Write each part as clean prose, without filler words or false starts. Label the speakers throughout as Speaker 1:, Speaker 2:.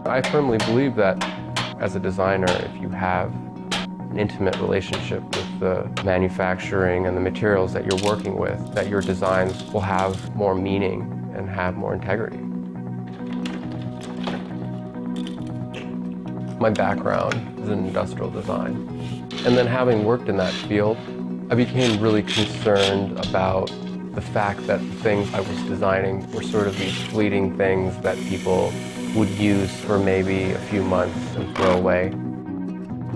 Speaker 1: I firmly believe that as a designer, if you have an intimate relationship with the manufacturing and the materials that you're working with, that your designs will have more meaning and have more integrity. My background is in industrial design. And then having worked in that field, I became really concerned about the fact that the things I was designing were sort of these fleeting things that people would use for maybe a few months and throw away.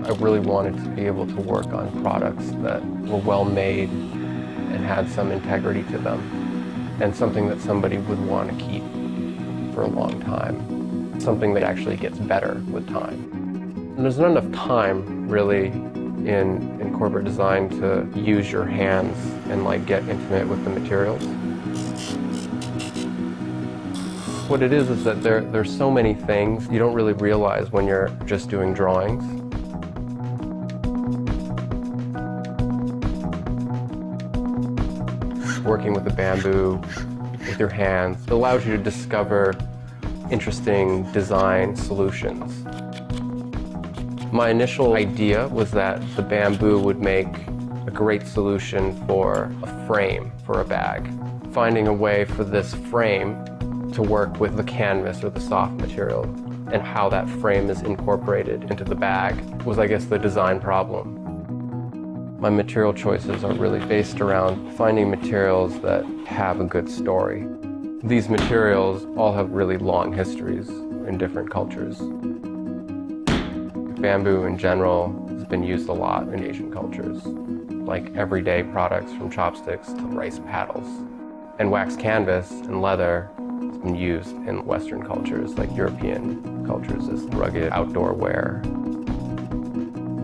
Speaker 1: I really wanted to be able to work on products that were well made and had some integrity to them, and something that somebody would want to keep for a long time, something that actually gets better with time. And there's not enough time, really, in corporate design to use your hands and get intimate with the materials. What it is that there's so many things you don't really realize when you're just doing drawings. Working with the bamboo, with your hands, it allows you to discover interesting design solutions. My initial idea was that the bamboo would make a great solution for a frame for a bag. Finding a way for this frame to work with the canvas or the soft material, and how that frame is incorporated into the bag was, I guess, the design problem. My material choices are really based around finding materials that have a good story. These materials all have really long histories in different cultures. Bamboo in general has been used a lot in Asian cultures, like everyday products from chopsticks to rice paddles. And wax canvas and leather has been used in Western cultures, like European cultures, as rugged outdoor wear.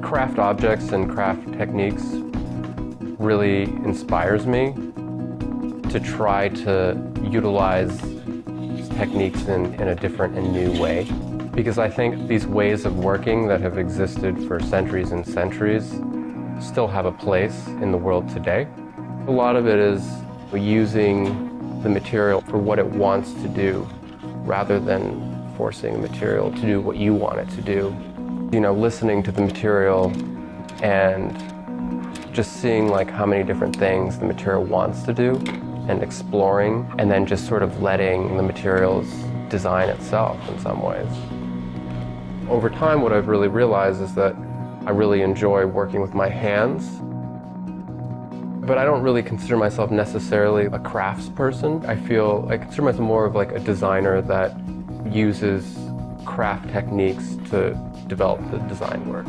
Speaker 1: Craft objects and craft techniques really inspires me to try to utilize techniques in a different and new way. Because I think these ways of working that have existed for centuries and centuries still have a place in the world today. A lot of it is using the material for what it wants to do, rather than forcing the material to do what you want it to do. You know, listening to the material and just seeing how many different things the material wants to do, and exploring, and then just sort of letting the materials design itself in some ways. Over time, what I've really realized is that I really enjoy working with my hands, but I don't really consider myself necessarily a crafts person. I consider myself more of a designer that uses craft techniques to develop the design work.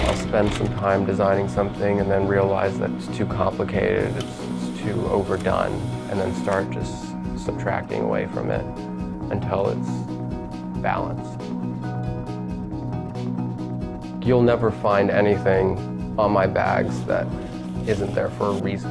Speaker 1: I'll spend some time designing something and then realize that it's too complicated, it's too overdone, and then start just subtracting away from it until it's balanced. You'll never find anything on my bags that isn't there for a reason.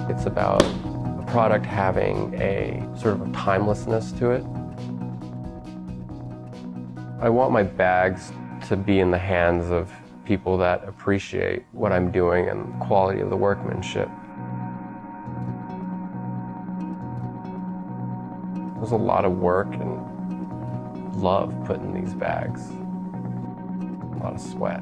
Speaker 1: It's about a product having a sort of a timelessness to it. I want my bags to be in the hands of people that appreciate what I'm doing and the quality of the workmanship. There's a lot of work and love put in these bags, a lot of sweat.